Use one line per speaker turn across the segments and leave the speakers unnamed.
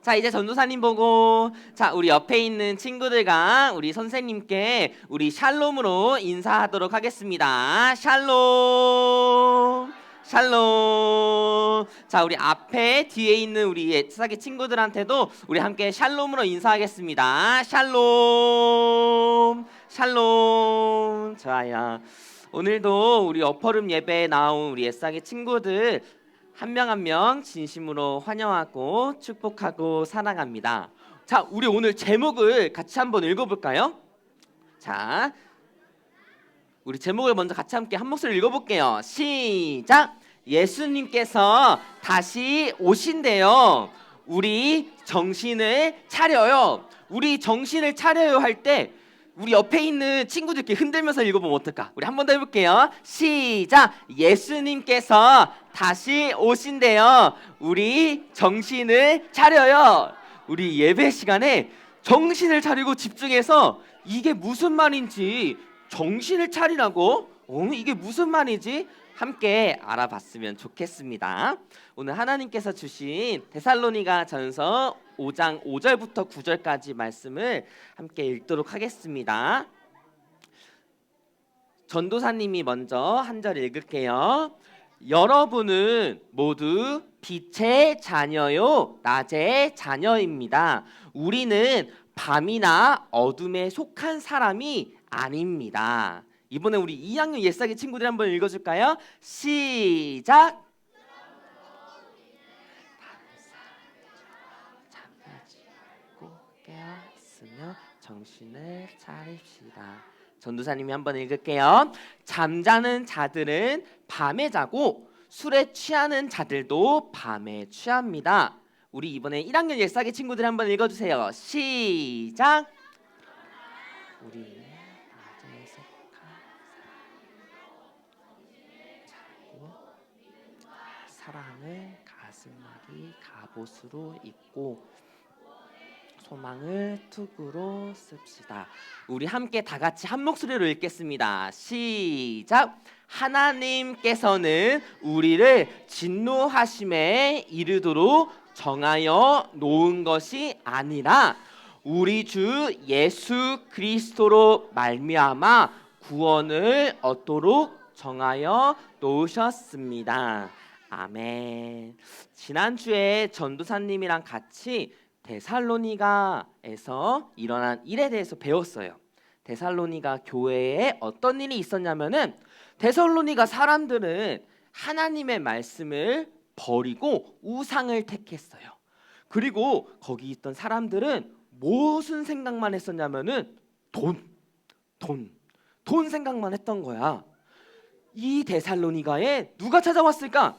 자, 이제 전도사님 보고 자, 우리 옆에 있는 친구들과 우리 선생님께 우리 샬롬으로 인사하도록 하겠습니다. 샬롬. 샬롬. 자, 우리 앞에 뒤에 있는 우리 애사기 친구들한테도 우리 함께 샬롬으로 인사하겠습니다. 샬롬. 샬롬. 좋아요. 오늘도 우리 어퍼룸 예배에 나온 우리 애사기 친구들 한 명 한 명 진심으로 환영하고 축복하고 사랑합니다. 자, 우리 오늘 제목을 같이 한번 읽어볼까요? 자, 우리 제목을 먼저 같이 함께 한 목소리 읽어볼게요. 시작! 예수님께서 다시 오신대요. 우리 정신을 차려요. 우리 정신을 차려요 할 때 우리 옆에 있는 친구들께 흔들면서 읽어보면 어떨까? 우리 한 번 더 해볼게요. 시작! 예수님께서 다시 오신대요. 우리 정신을 차려요. 우리 예배 시간에 정신을 차리고 집중해서 이게 무슨 말인지, 정신을 차리라고? 이게 무슨 말이지? 함께 알아봤으면 좋겠습니다. 오늘 하나님께서 주신 데살로니가 전서 5장 5절부터 9절까지 말씀을 함께 읽도록 하겠습니다. 전도사님이 먼저 한 절 읽을게요. 여러분은 모두 빛의 자녀요, 낮의 자녀입니다. 우리는 밤이나 어둠에 속한 사람이 아닙니다. 이번에 우리 2학년 예사기 친구들 한번 읽어줄까요? 시작! 깨었으며 정신을 차립시다. 전도사님이 한번 읽을게요. 잠자는 자들은 밤에 자고 술에 취하는 자들도 밤에 취합니다. 우리 이번에 1학년 예사기 친구들 한번 읽어주세요. 시작! 우리 낮에 속한 자고 사랑을 가슴막이 갑옷으로 입고 소망을 투구로 씁시다. 우리 함께 다 같이 한 목소리로 읽겠습니다. 시작! 하나님께서는 우리를 진노하심에 이르도록 정하여 놓은 것이 아니라 우리 주 예수 그리스도로 말미암아 구원을 얻도록 정하여 놓으셨습니다. 아멘. 지난주에 전도사님이랑 같이 데살로니가에서 일어난 일에 대해서 배웠어요. 데살로니가 교회에 어떤 일이 있었냐면은 데살로니가 사람들은 하나님의 말씀을 버리고 우상을 택했어요. 그리고 거기 있던 사람들은 무슨 생각만 했었냐면은 돈 생각만 했던 거야. 이 데살로니가에 누가 찾아왔을까?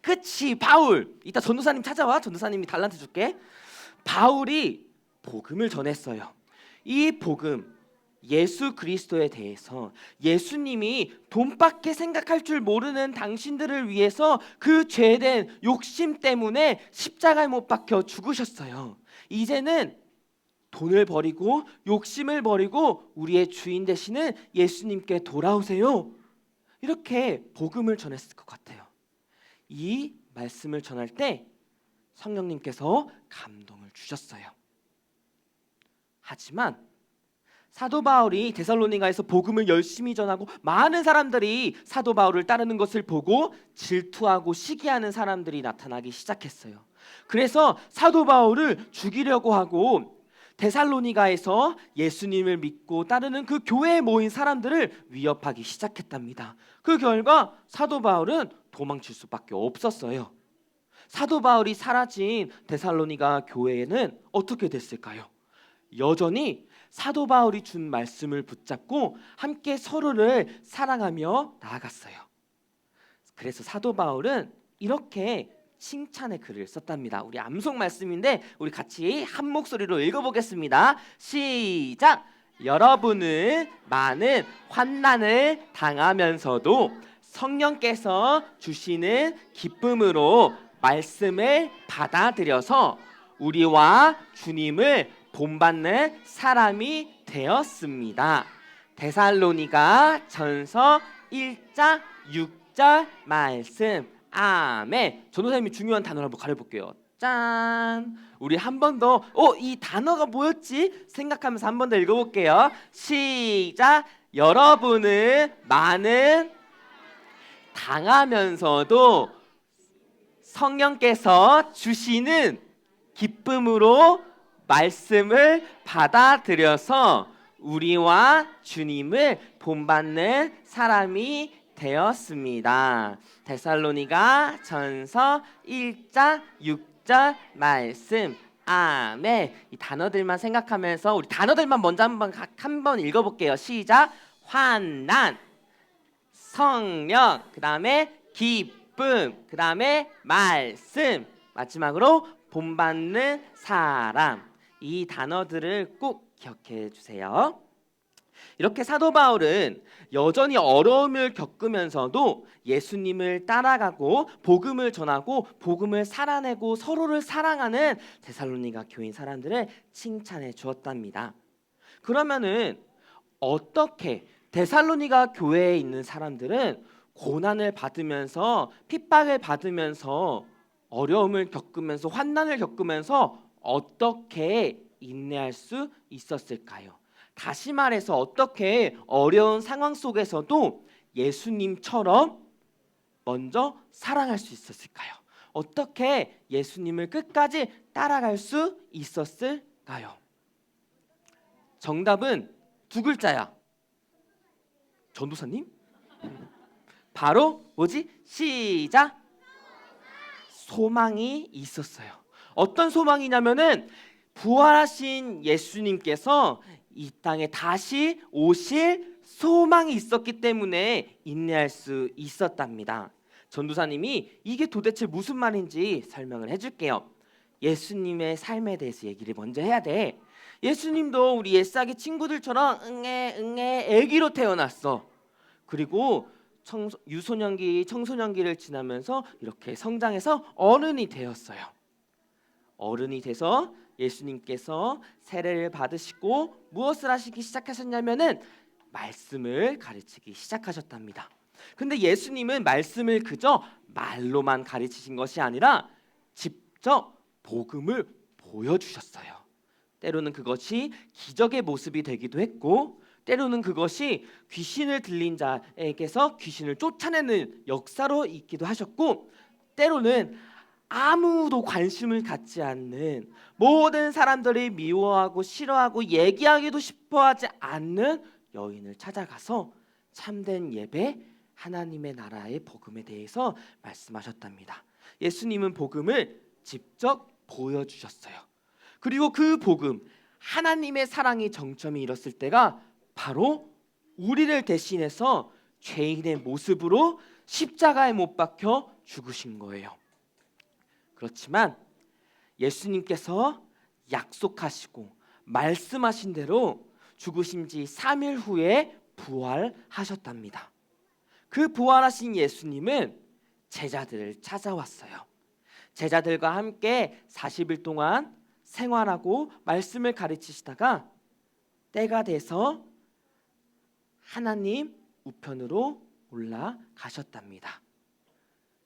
그치, 바울. 이따 전도사님 찾아와. 전도사님이 달란트 줄게. 바울이 복음을 전했어요. 이 복음, 예수 그리스도에 대해서 예수님이 돈밖에 생각할 줄 모르는 당신들을 위해서 그 죄된 욕심 때문에 십자가에 못 박혀 죽으셨어요. 이제는 돈을 버리고 욕심을 버리고 우리의 주인 되시는 예수님께 돌아오세요. 이렇게 복음을 전했을 것 같아요. 이 말씀을 전할 때 성령님께서 감동을 주셨어요. 하지만 사도 바울이 데살로니가에서 복음을 열심히 전하고 많은 사람들이 사도 바울을 따르는 것을 보고 질투하고 시기하는 사람들이 나타나기 시작했어요. 그래서 사도 바울을 죽이려고 하고 데살로니가에서 예수님을 믿고 따르는 그 교회에 모인 사람들을 위협하기 시작했답니다. 그 결과 사도 바울은 도망칠 수밖에 없었어요. 사도 바울이 사라진 데살로니가 교회에는 어떻게 됐을까요? 여전히 사도 바울이 준 말씀을 붙잡고 함께 서로를 사랑하며 나아갔어요. 그래서 사도 바울은 이렇게 칭찬의 글을 썼답니다. 우리 암송 말씀인데 우리 같이 한 목소리로 읽어보겠습니다. 시작! 여러분은 많은 환난을 당하면서도 성령께서 주시는 기쁨으로 말씀을 받아들여서 우리와 주님을 본받는 사람이 되었습니다. 데살로니가 전서 1장 6절 말씀. 아멘. 전도사님이 중요한 단어를 한번 가려볼게요. 짠. 우리 한 번 더, 이 단어가 뭐였지? 생각하면서 한 번 더 읽어볼게요. 시작. 여러분은 많은 당하면서도 성령께서 주시는 기쁨으로 말씀을 받아들여서 우리와 주님을 본받는 사람이 되었습니다. 데살로니가 전서 1장 6절 말씀. 아멘. 이 단어들만 생각하면서 우리 단어들만 먼저 한번 읽어볼게요. 시작. 환난, 성령, 그 다음에 기쁨, 그 다음에 말씀, 마지막으로 본받는 사람. 이 단어들을 꼭 기억해 주세요. 이렇게 사도 바울은 여전히 어려움을 겪으면서도 예수님을 따라가고 복음을 전하고 복음을 살아내고 서로를 사랑하는 데살로니가 교인 사람들을 칭찬해 주었답니다. 그러면은 어떻게 데살로니가 교회에 있는 사람들은 고난을 받으면서 핍박을 받으면서 어려움을 겪으면서 환난을 겪으면서 어떻게 인내할 수 있었을까요? 다시 말해서 어떻게 어려운 상황 속에서도 예수님처럼 먼저 사랑할 수 있었을까요? 어떻게 예수님을 끝까지 따라갈 수 있었을까요? 정답은 두 글자야. 전도사님? 바로 뭐지? 시작. 소망이 있었어요. 어떤 소망이냐면은 부활하신 예수님께서 이 땅에 다시 오실 소망이 있었기 때문에 인내할 수 있었답니다. 전도사님이 이게 도대체 무슨 말인지 설명을 해줄게요. 예수님의 삶에 대해서 얘기를 먼저 해야 돼. 예수님도 우리 옛사기 친구들처럼 응애 애기로 태어났어. 그리고 유소년기, 청소년기를 지나면서 이렇게 성장해서 어른이 되었어요. 어른이 돼서 예수님께서 세례를 받으시고 무엇을 하시기 시작하셨냐면은 말씀을 가르치기 시작하셨답니다. 근데 예수님은 말씀을 그저 말로만 가르치신 것이 아니라 직접 복음을 보여주셨어요. 때로는 그것이 기적의 모습이 되기도 했고 때로는 그것이 귀신을 들린 자에게서 귀신을 쫓아내는 역사로 있기도 하셨고 때로는 아무도 관심을 갖지 않는 모든 사람들이 미워하고 싫어하고 얘기하기도 싶어하지 않는 여인을 찾아가서 참된 예배 하나님의 나라의 복음에 대해서 말씀하셨답니다. 예수님은 복음을 직접 보여주셨어요. 그리고 그 복음 하나님의 사랑이 정점이 이뤘을 때가 바로 우리를 대신해서 죄인의 모습으로 십자가에 못 박혀 죽으신 거예요. 그렇지만 예수님께서 약속하시고 말씀하신 대로 죽으신 지 3일 후에 부활하셨답니다. 그 부활하신 예수님은 제자들을 찾아왔어요. 제자들과 함께 40일 동안 생활하고 말씀을 가르치시다가 때가 돼서 하나님 우편으로 올라가셨답니다.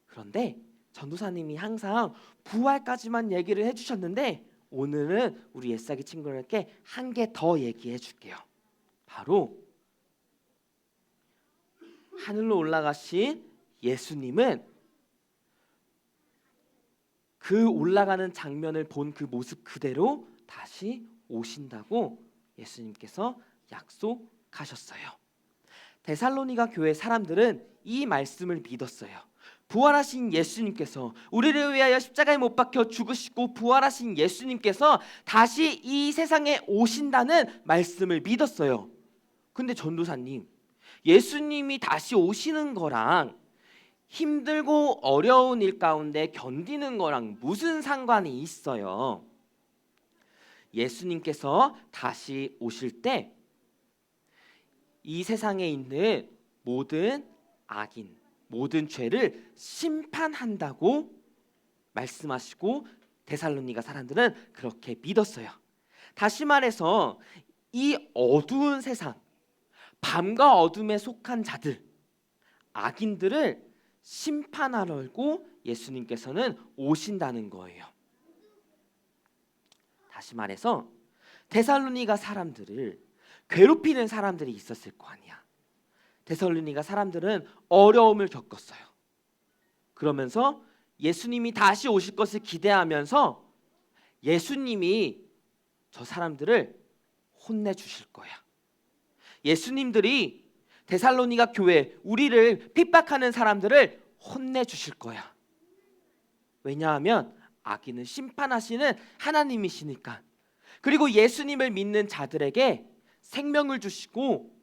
그런데 전도사님이 항상 부활까지만 얘기를 해주셨는데 오늘은 우리 옛사기 친구들께 한 개 더 얘기해 줄게요. 바로 하늘로 올라가신 예수님은 그 올라가는 장면을 본 그 모습 그대로 다시 오신다고 예수님께서 약속하셨어요. 데살로니가 교회 사람들은 이 말씀을 믿었어요. 부활하신 예수님께서 우리를 위하여 십자가에 못 박혀 죽으시고 부활하신 예수님께서 다시 이 세상에 오신다는 말씀을 믿었어요. 근데 전도사님, 예수님이 다시 오시는 거랑 힘들고 어려운 일 가운데 견디는 거랑 무슨 상관이 있어요? 예수님께서 다시 오실 때 이 세상에 있는 모든 악인, 모든 죄를 심판한다고 말씀하시고 데살로니가 사람들은 그렇게 믿었어요. 다시 말해서 이 어두운 세상, 밤과 어둠에 속한 자들, 악인들을 심판하려고 예수님께서는 오신다는 거예요. 다시 말해서 데살로니가 사람들을 괴롭히는 사람들이 있었을 거 아니야. 데살로니가 사람들은 어려움을 겪었어요. 그러면서 예수님이 다시 오실 것을 기대하면서 예수님이 저 사람들을 혼내주실 거야. 예수님들이 데살로니가 교회, 우리를 핍박하는 사람들을 혼내주실 거야. 왜냐하면 악인을 심판하시는 하나님이시니까. 그리고 예수님을 믿는 자들에게 생명을 주시고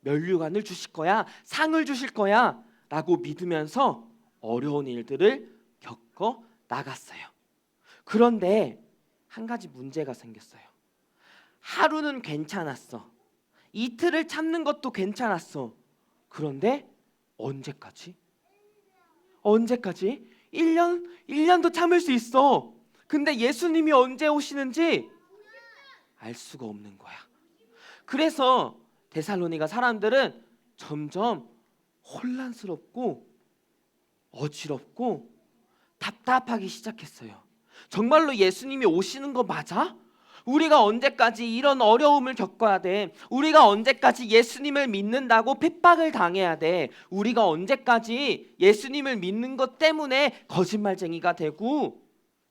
면류관을 주실 거야, 상을 주실 거야 라고 믿으면서 어려운 일들을 겪어 나갔어요. 그런데 한 가지 문제가 생겼어요. 하루는 괜찮았어. 이틀을 참는 것도 괜찮았어. 그런데 언제까지? 언제까지? 1년도 참을 수 있어. 근데 예수님이 언제 오시는지 알 수가 없는 거야. 그래서 데살로니가 사람들은 점점 혼란스럽고 어지럽고 답답하기 시작했어요. 정말로 예수님이 오시는 거 맞아? 우리가 언제까지 이런 어려움을 겪어야 돼? 우리가 언제까지 예수님을 믿는다고 핍박을 당해야 돼? 우리가 언제까지 예수님을 믿는 것 때문에 거짓말쟁이가 되고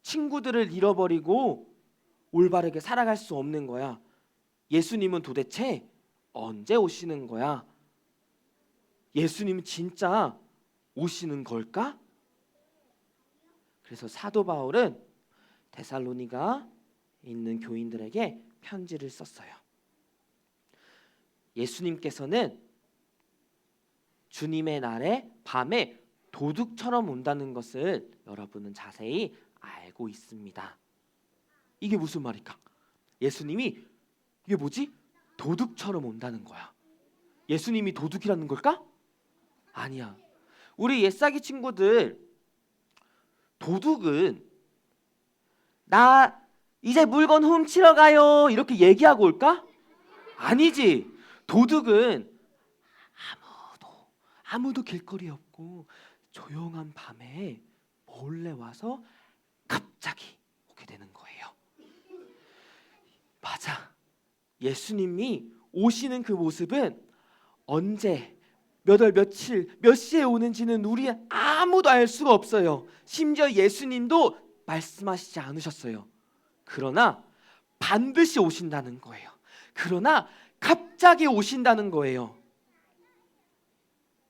친구들을 잃어버리고 올바르게 살아갈 수 없는 거야? 예수님은 도대체 언제 오시는 거야? 예수님은 진짜 오시는 걸까? 그래서 사도 바울은 데살로니가 있는 교인들에게 편지를 썼어요. 예수님께서는 주님의 날에 밤에 도둑처럼 온다는 것을 여러분은 자세히 알고 있습니다. 이게 무슨 말일까? 예수님이 이게 뭐지? 도둑처럼 온다는 거야. 예수님이 도둑이라는 걸까? 아니야. 우리 옛사기 친구들, 도둑은 나 이제 물건 훔치러 가요 이렇게 얘기하고 올까? 아니지. 도둑은 아무도 길거리에 없고 조용한 밤에 몰래 와서 갑자기 오게 되는 거예요. 맞아. 예수님이 오시는 그 모습은 언제, 몇 월 며칠, 몇 시에 오는지는 우리 아무도 알 수가 없어요. 심지어 예수님도 말씀하시지 않으셨어요. 그러나 반드시 오신다는 거예요. 그러나 갑자기 오신다는 거예요.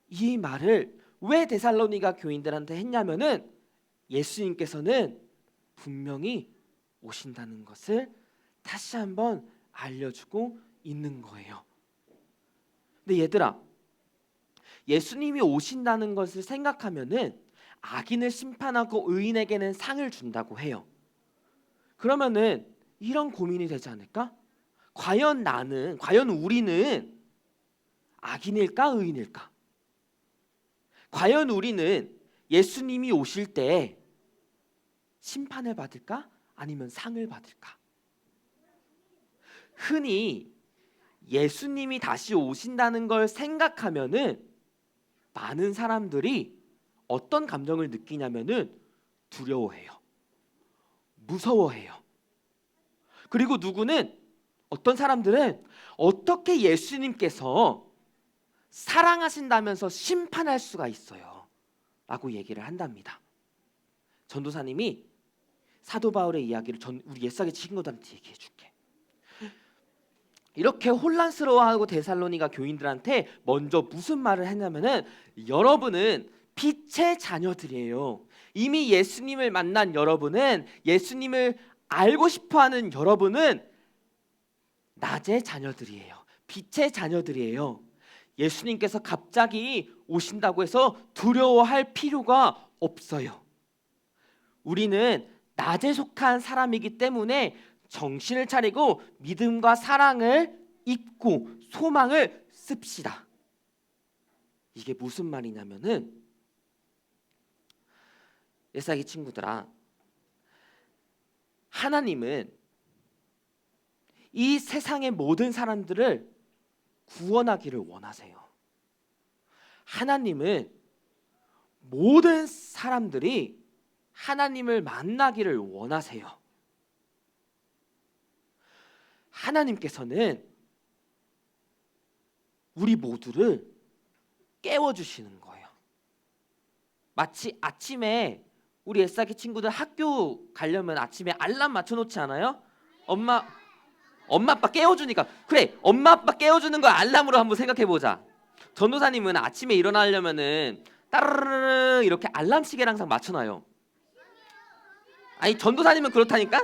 이 말을 왜 데살로니가 교인들한테 했냐면은 예수님께서는 분명히 오신다는 것을 다시 한번 알려주고 있는 거예요. 근데 얘들아, 예수님이 오신다는 것을 생각하면은 악인을 심판하고 의인에게는 상을 준다고 해요. 그러면은 이런 고민이 되지 않을까? 과연 우리는 악인일까, 의인일까? 과연 우리는 예수님이 오실 때 심판을 받을까? 아니면 상을 받을까? 흔히 예수님이 다시 오신다는 걸 생각하면은 많은 사람들이 어떤 감정을 느끼냐면은 두려워해요. 무서워해요. 그리고 어떤 사람들은 어떻게 예수님께서 사랑하신다면서 심판할 수가 있어요 라고 얘기를 한답니다. 전도사님이 사도 바울의 이야기를 우리 옛사기 친구들한테 얘기해 줄게. 이렇게 혼란스러워하고 데살로니가 교인들한테 먼저 무슨 말을 했냐면은 여러분은 빛의 자녀들이에요. 이미 예수님을 만난 여러분은, 예수님을 알고 싶어하는 여러분은 낮의 자녀들이에요. 빛의 자녀들이에요. 예수님께서 갑자기 오신다고 해서 두려워할 필요가 없어요. 우리는 낮에 속한 사람이기 때문에 정신을 차리고 믿음과 사랑을 입고 소망을 씁시다. 이게 무슨 말이냐면은 옛사기 친구들아, 하나님은 이 세상의 모든 사람들을 구원하기를 원하세요. 하나님은 모든 사람들이 하나님을 만나기를 원하세요. 하나님께서는 우리 모두를 깨워주시는 거예요. 마치 아침에 우리 애싸기 친구들 학교 가려면 아침에 알람 맞춰놓지 않아요? 엄마 아빠 깨워주니까. 그래, 엄마 아빠 깨워주는 거 알람으로 한번 생각해보자. 전도사님은 아침에 일어나려면은 따르르르 이렇게 알람 시계를 항상 맞춰놔요. 아니, 전도사님은 그렇다니까?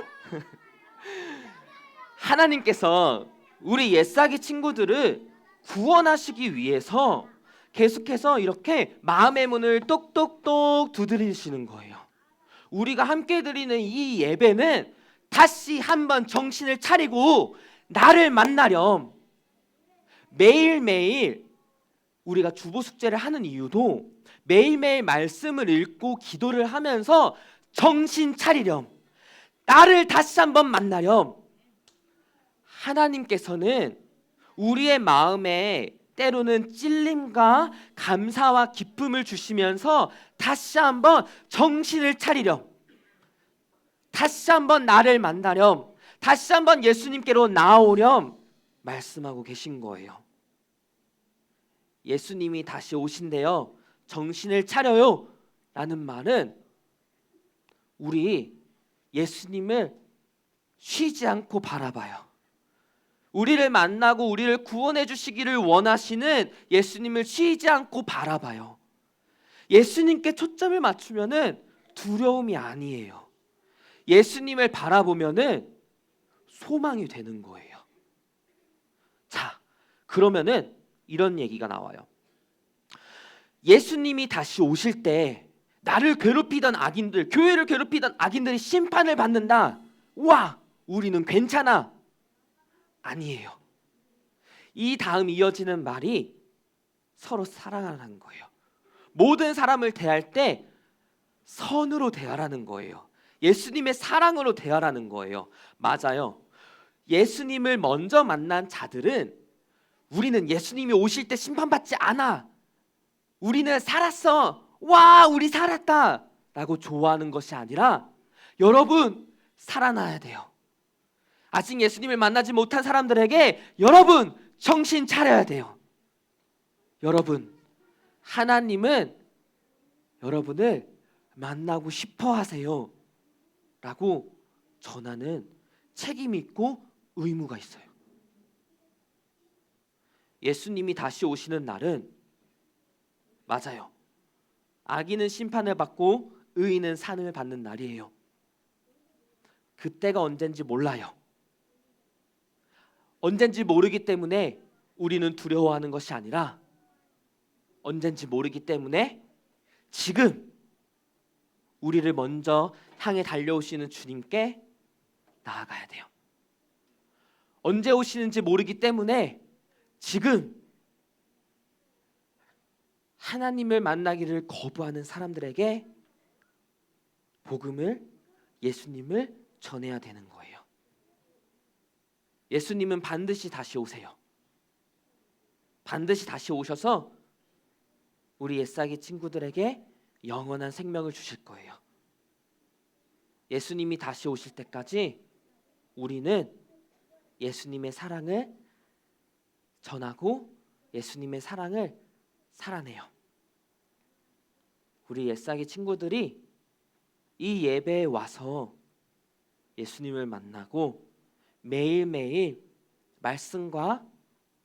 하나님께서 우리 옛사기 친구들을 구원하시기 위해서 계속해서 이렇게 마음의 문을 똑똑똑 두드리시는 거예요. 우리가 함께 드리는 이 예배는 다시 한번 정신을 차리고 나를 만나렴. 매일매일 우리가 주보 숙제를 하는 이유도 매일매일 말씀을 읽고 기도를 하면서 정신 차리렴. 나를 다시 한번 만나렴. 하나님께서는 우리의 마음에 때로는 찔림과 감사와 기쁨을 주시면서 다시 한번 정신을 차리렴. 다시 한번 나를 만나렴. 다시 한번 예수님께로 나오렴 말씀하고 계신 거예요. 예수님이 다시 오신대요. 정신을 차려요 라는 말은 우리 예수님을 쉬지 않고 바라봐요. 우리를 만나고 우리를 구원해 주시기를 원하시는 예수님을 쉬지 않고 바라봐요. 예수님께 초점을 맞추면은 두려움이 아니에요. 예수님을 바라보면은 소망이 되는 거예요. 자, 그러면은 이런 얘기가 나와요. 예수님이 다시 오실 때 나를 괴롭히던 악인들, 교회를 괴롭히던 악인들이 심판을 받는다. 와, 우리는 괜찮아. 아니에요. 이 다음 이어지는 말이 서로 사랑하라는 거예요. 모든 사람을 대할 때 선으로 대하라는 거예요. 예수님의 사랑으로 대하라는 거예요. 맞아요. 예수님을 먼저 만난 자들은 우리는 예수님이 오실 때 심판받지 않아. 우리는 살았어. 와, 우리 살았다. 라고 좋아하는 것이 아니라 여러분, 살아나야 돼요. 아직 예수님을 만나지 못한 사람들에게 여러분, 정신 차려야 돼요. 여러분, 하나님은 여러분을 만나고 싶어 하세요. 라고 전하는 책임 있고 의무가 있어요. 예수님이 다시 오시는 날은 맞아요. 악인은 심판을 받고 의인은 상을 받는 날이에요. 그때가 언젠지 몰라요. 언젠지 모르기 때문에 우리는 두려워하는 것이 아니라 언젠지 모르기 때문에 지금 우리를 먼저 향해 달려오시는 주님께 나아가야 돼요. 언제 오시는지 모르기 때문에 지금 하나님을 만나기를 거부하는 사람들에게 복음을, 예수님을 전해야 되는 거예요. 예수님은 반드시 다시 오세요. 반드시 다시 오셔서 우리 옛사기 친구들에게 영원한 생명을 주실 거예요. 예수님이 다시 오실 때까지 우리는 예수님의 사랑을 전하고 예수님의 사랑을 살아내요. 우리 옛사기 친구들이 이 예배에 와서 예수님을 만나고 매일매일 말씀과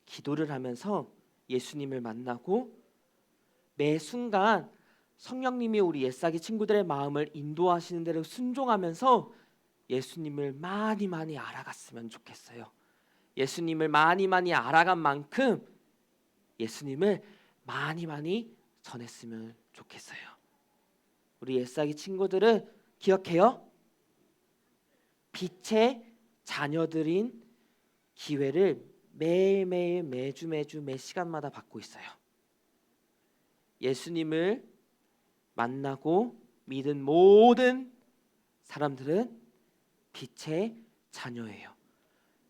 기도를 하면서 예수님을 만나고 매 순간 성령님이 우리 옛사기 친구들의 마음을 인도하시는 대로 순종하면서 예수님을 많이 많이 알아갔으면 좋겠어요. 예수님을 많이 많이 알아간 만큼 예수님을 많이 많이 전했으면 좋겠어요. 우리 옛사기 친구들은 기억해요? 빛의 자녀들인 기회를 매일매일 매주 매 시간마다 받고 있어요. 예수님을 만나고 믿은 모든 사람들은 빛의 자녀예요.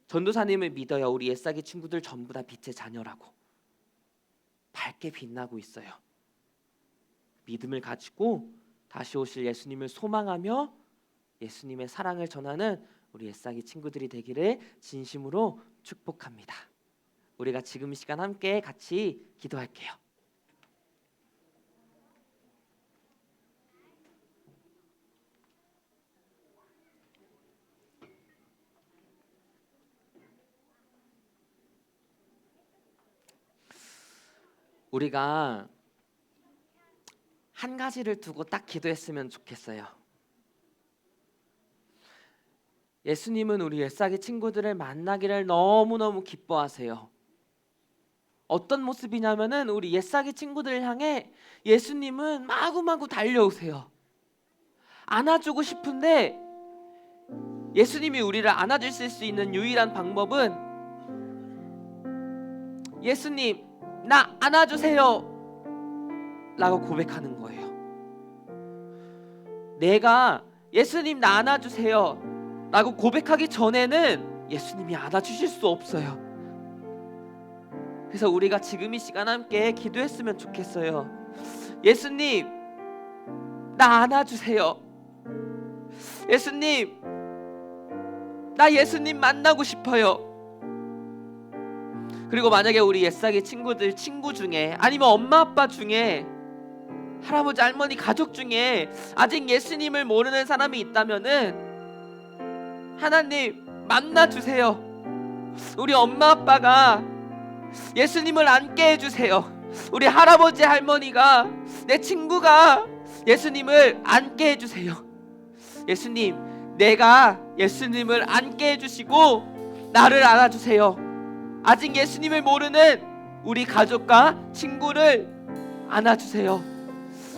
전도사님을 믿어요. 우리 옛사기 친구들 전부 다 빛의 자녀라고 밝게 빛나고 있어요. 믿음을 가지고 다시 오실 예수님을 소망하며 예수님의 사랑을 전하는 우리 애싹이 친구들이 되기를 진심으로 축복합니다. 우리가 지금 이 시간 함께 같이 기도할게요. 우리가 한 가지를 두고 딱 기도했으면 좋겠어요. 예수님은 우리 애싹이 친구들을 만나기를 너무너무 기뻐하세요. 어떤 모습이냐면은 우리 애싹이 친구들을 향해 예수님은 마구마구 달려오세요. 안아주고 싶은데 예수님이 우리를 안아주실 수 있는 유일한 방법은 예수님 나 안아주세요 라고 고백하는 거예요. 내가 예수님 나 안아주세요 라고 고백하기 전에는 예수님이 안아주실 수 없어요. 그래서 우리가 지금 이 시간 함께 기도했으면 좋겠어요. 예수님 나 안아주세요. 예수님 나 예수님 만나고 싶어요. 그리고 만약에 우리 애싹이 친구들 친구 중에 아니면 엄마 아빠 중에 할아버지 할머니 가족 중에 아직 예수님을 모르는 사람이 있다면은 하나님 만나주세요. 우리 엄마 아빠가 예수님을 안게 해주세요. 우리 할아버지 할머니가 내 친구가 예수님을 안게 해주세요. 예수님 내가 예수님을 안게 해주시고 나를 안아주세요. 아직 예수님을 모르는 우리 가족과 친구를 안아주세요.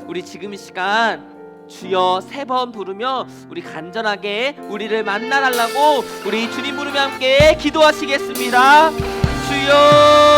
우리 지금 이 시간 주여 3번 부르며 우리 간절하게 우리를 만나달라고 우리 주님 부르며 함께 기도하시겠습니다. 주여